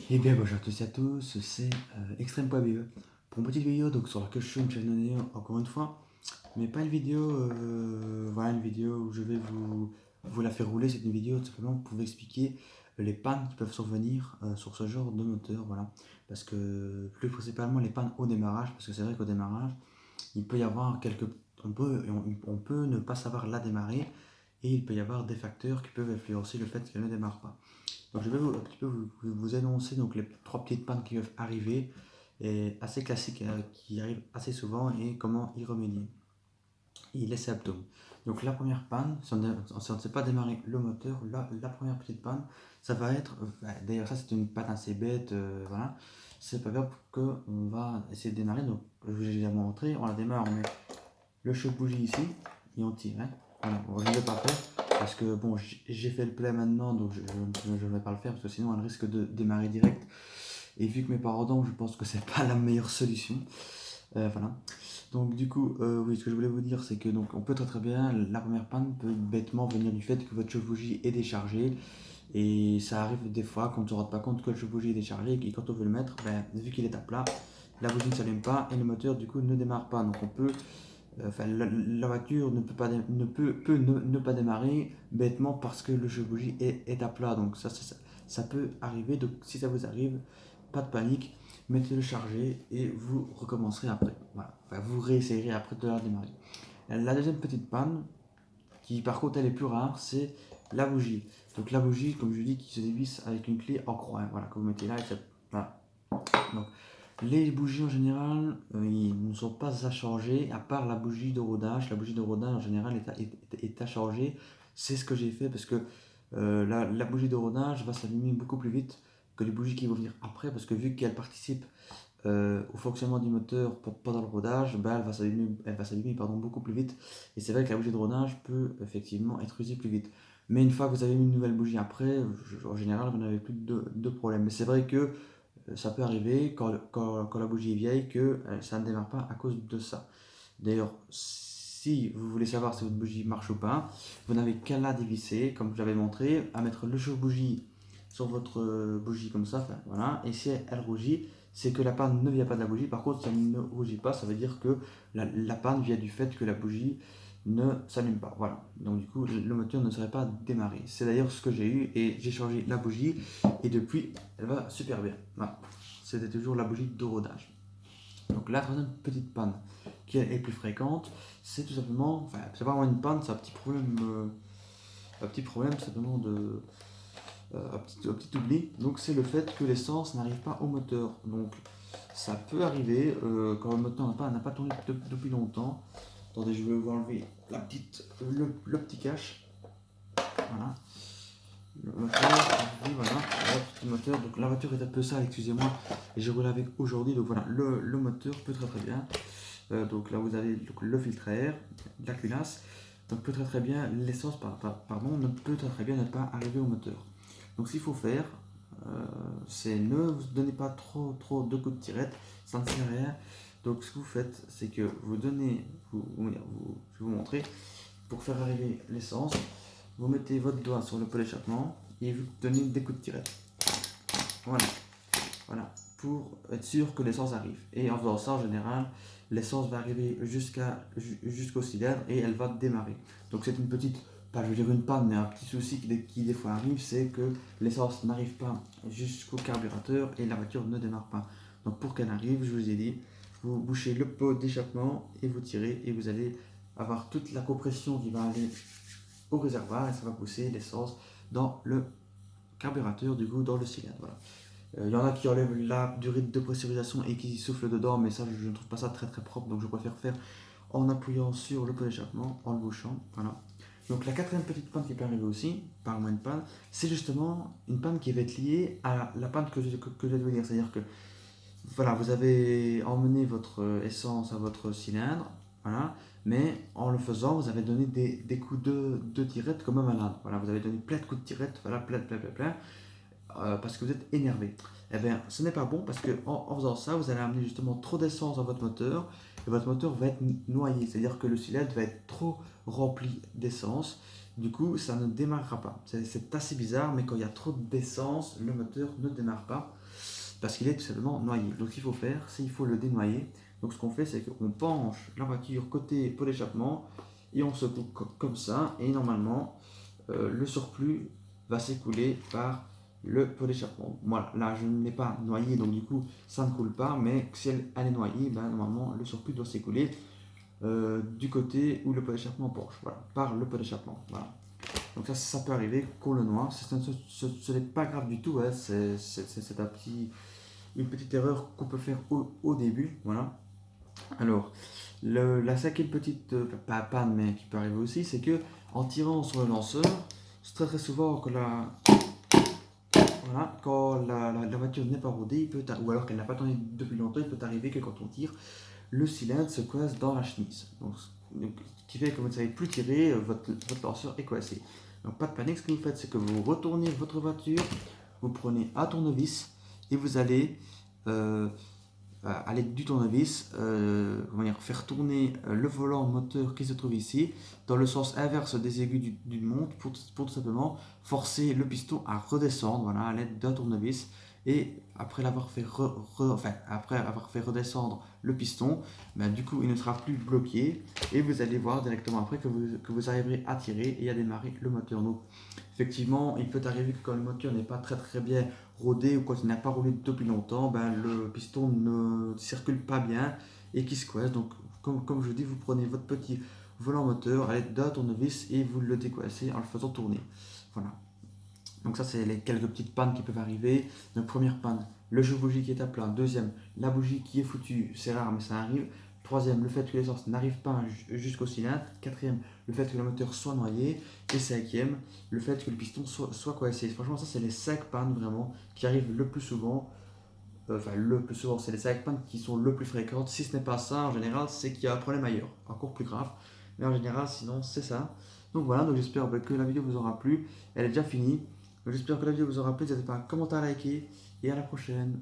Eh bien bonjour à tous et à tous, c'est Extreme.be pour une petite vidéo donc, sur laquelle je suis une chaîne vidéo encore une fois, mais pas une vidéo, voilà une vidéo où je vais vous la faire rouler, c'est une vidéo tout simplement pour vous expliquer les pannes qui peuvent survenir sur ce genre de moteur, voilà, parce que plus principalement les pannes au démarrage, parce que c'est vrai qu'au démarrage, il peut y avoir on peut ne pas savoir la démarrer et il peut y avoir des facteurs qui peuvent influencer le fait qu'elle ne démarre pas. Donc je vais un petit peu vous annoncer donc les trois petites pannes qui peuvent arriver, et assez classiques, qui arrivent assez souvent, et comment y remédier. Et les symptômes. Donc la première panne, si on ne sait pas démarrer le moteur, la première petite panne, ça va être, d'ailleurs ça c'est une panne assez bête, voilà, c'est pas grave qu'on va essayer de démarrer, donc je vous ai déjà montré, on la démarre, on met le choc-bougie ici, et on tire, hein. Voilà, bon, je ne vais pas faire, parce que bon, j'ai fait le play maintenant, donc je ne vais pas le faire, parce que sinon elle risque de démarrer direct, et vu que mes parents donc je pense que c'est pas la meilleure solution. Voilà. Donc du coup, oui, ce que je voulais vous dire, c'est que donc on peut très bien, la première panne peut bêtement venir du fait que votre chauffe-bougie est déchargée, et ça arrive des fois qu'on ne se rend pas compte que le chauffe-bougie est déchargé, et quand on veut le mettre, ben, vu qu'il est à plat, la bougie ne s'allume pas et le moteur du coup ne démarre pas. Donc on peut, enfin la voiture ne peut pas, ne pas démarrer bêtement parce que le chauffe-bougie est à plat. Donc ça peut arriver. Donc si ça vous arrive, pas de panique, mettez-le chargé et vous recommencerez après. Voilà. Enfin, vous réessayerez après de la démarrer. La deuxième petite panne, qui par contre elle est plus rare, c'est la bougie. Donc la bougie, comme je dis, qui se dévisse avec une clé en croix, hein, voilà, que vous mettez là, et ça, voilà. Donc, les bougies en général, ils ne sont pas à changer, à part la bougie de rodage. La bougie de rodage en général est à changer. C'est ce que j'ai fait, parce que la bougie de rodage va s'allumer beaucoup plus vite que les bougies qui vont venir après, parce que vu qu'elle participe au fonctionnement du moteur pendant le rodage, bah, elle va s'allumer pardon, beaucoup plus vite. Et c'est vrai que la bougie de rodage peut effectivement être usée plus vite. Mais une fois que vous avez mis une nouvelle bougie après, en général, vous n'avez plus de problème. Mais c'est vrai que ça peut arriver quand la bougie est vieille que ça ne démarre pas à cause de ça. D'ailleurs, si vous voulez savoir si votre bougie marche ou pas, vous n'avez qu'à la dévisser, comme je l'avais montré, à mettre le chauffe-bougie sur votre bougie comme ça, enfin, voilà, et si elle rougit, c'est que la panne ne vient pas de la bougie. Par contre, si elle ne rougit pas, ça veut dire que la panne vient du fait que la bougie ne s'allume pas. Voilà, donc du coup, le moteur ne serait pas démarré. C'est d'ailleurs ce que j'ai eu, et j'ai changé la bougie, et depuis, elle va super bien. Voilà. C'était toujours la bougie de rodage. Donc la troisième petite panne qui est plus fréquente, c'est tout simplement, enfin c'est pas vraiment une panne, c'est un petit problème tout simplement un petit oubli. Donc c'est le fait que l'essence n'arrive pas au moteur. Donc ça peut arriver quand le moteur n'a pas tourné depuis longtemps. Attendez, je vais vous enlever le petit cache. Voilà. Le moteur, oui, voilà, le moteur, donc la voiture est un peu sale, excusez-moi, et j'ai roulé avec aujourd'hui, donc voilà, le moteur peut très bien. Donc là vous avez donc, le filtre à air, la culasse, donc peut très bien, l'essence pardon, ne peut très bien ne pas arriver au moteur. Donc ce qu'il faut faire, c'est ne vous donnez pas trop de coups de tirette, ça ne sert à rien. Donc ce que vous faites, c'est que vous donnez, je vais vous montrer, pour faire arriver l'essence, vous mettez votre doigt sur le pot d'échappement et vous donnez des coups de tirette. Voilà, voilà, pour être sûr que l'essence arrive. Et en faisant ça, en général, l'essence va arriver jusqu'au cylindre et elle va démarrer. Donc c'est une petite, pas je veux dire une panne, mais un petit souci qui des fois arrive, c'est que l'essence n'arrive pas jusqu'au carburateur et la voiture ne démarre pas. Donc pour qu'elle arrive, je vous ai dit, vous bouchez le pot d'échappement et vous tirez, et vous allez avoir toute la compression qui va aller au réservoir, et ça va pousser l'essence dans le carburateur, du coup dans le cylindre. Voilà. Il y en a qui enlèvent la durée de pressurisation et qui soufflent dedans, mais ça je ne trouve pas ça très propre, donc je préfère faire en appuyant sur le pot d'échappement, en le bouchant. Voilà. Donc la quatrième petite panne qui peut arriver aussi, par moins de panne, c'est justement une panne qui va être liée à la panne que je viens de vous dire. C'est-à-dire que voilà, vous avez emmené votre essence à votre cylindre, voilà, mais en le faisant, vous avez donné des coups de tirette comme un malade. Voilà, vous avez donné plein de coups de tirette, voilà, plein, parce que vous êtes énervé. Eh bien, ce n'est pas bon, parce que en faisant ça, vous allez amener justement trop d'essence dans votre moteur, et votre moteur va être noyé, c'est-à-dire que le cylindre va être trop rempli d'essence. Du coup, ça ne démarrera pas. C'est assez bizarre, mais quand il y a trop d'essence, le moteur ne démarre pas. parce qu'il est tout simplement noyé. Donc ce qu'il faut faire, c'est qu'il faut le dénoyer. Donc ce qu'on fait, c'est qu'on penche la voiture côté pot d'échappement et on secoue comme ça. Et normalement, le surplus va s'écouler par le pot d'échappement. Voilà, là je ne l'ai pas noyé, donc du coup ça ne coule pas, mais si elle est noyée, ben, normalement le surplus doit s'écouler du côté où le pot d'échappement penche, voilà, par le pot d'échappement. Voilà. Donc ça peut arriver qu'on le noie, ce n'est pas grave du tout, hein, c'est une petite erreur qu'on peut faire au début. Voilà. Alors, la cinquième petite pas panne, mais qui peut arriver aussi, c'est que en tirant sur le lanceur, c'est très souvent que voilà, quand la voiture n'est pas rodée, ou alors qu'elle n'a pas tourné depuis longtemps, il peut arriver que quand on tire, le cylindre se coince dans la chemise. Donc, ce qui fait que vous ne savez plus tirer, votre lanceur est coincé. Donc pas de panique, ce que vous faites, c'est que vous retournez votre voiture, vous prenez un tournevis et vous allez à l'aide du tournevis faire tourner le volant moteur qui se trouve ici dans le sens inverse des aiguilles d'une montre pour tout simplement forcer le piston à redescendre, voilà, à l'aide d'un tournevis. Et après l'avoir fait, après avoir fait redescendre le piston, ben, du coup il ne sera plus bloqué et vous allez voir directement après que vous arriverez à tirer et à démarrer le moteur. Donc effectivement, il peut arriver que quand le moteur n'est pas très bien rodé ou quand il n'a pas roulé depuis longtemps, ben, le piston ne circule pas bien et qui se coince. Donc comme je dis, vous prenez votre petit volant moteur à l'aide d'un tournevis et vous le décoincez en le faisant tourner. Voilà. Donc ça, c'est les quelques petites pannes qui peuvent arriver. Donc première panne, le jeu bougie qui est à plat. Deuxième, la bougie qui est foutue, c'est rare mais ça arrive. Troisième, le fait que l'essence n'arrive pas jusqu'au cylindre. Quatrième, le fait que le moteur soit noyé. Et cinquième, le fait que le piston soit coincé. Franchement, ça, c'est les 5 pannes vraiment qui arrivent le plus souvent. Enfin, le plus souvent, c'est les 5 pannes qui sont le plus fréquentes. Si ce n'est pas ça, en général, c'est qu'il y a un problème ailleurs, encore plus grave. Mais en général, sinon, c'est ça. Donc voilà, donc j'espère que la vidéo vous aura plu. Elle est déjà finie. Donc j'espère que la vidéo vous aura plu. N'hésitez pas à commenter, à liker. Et à la prochaine.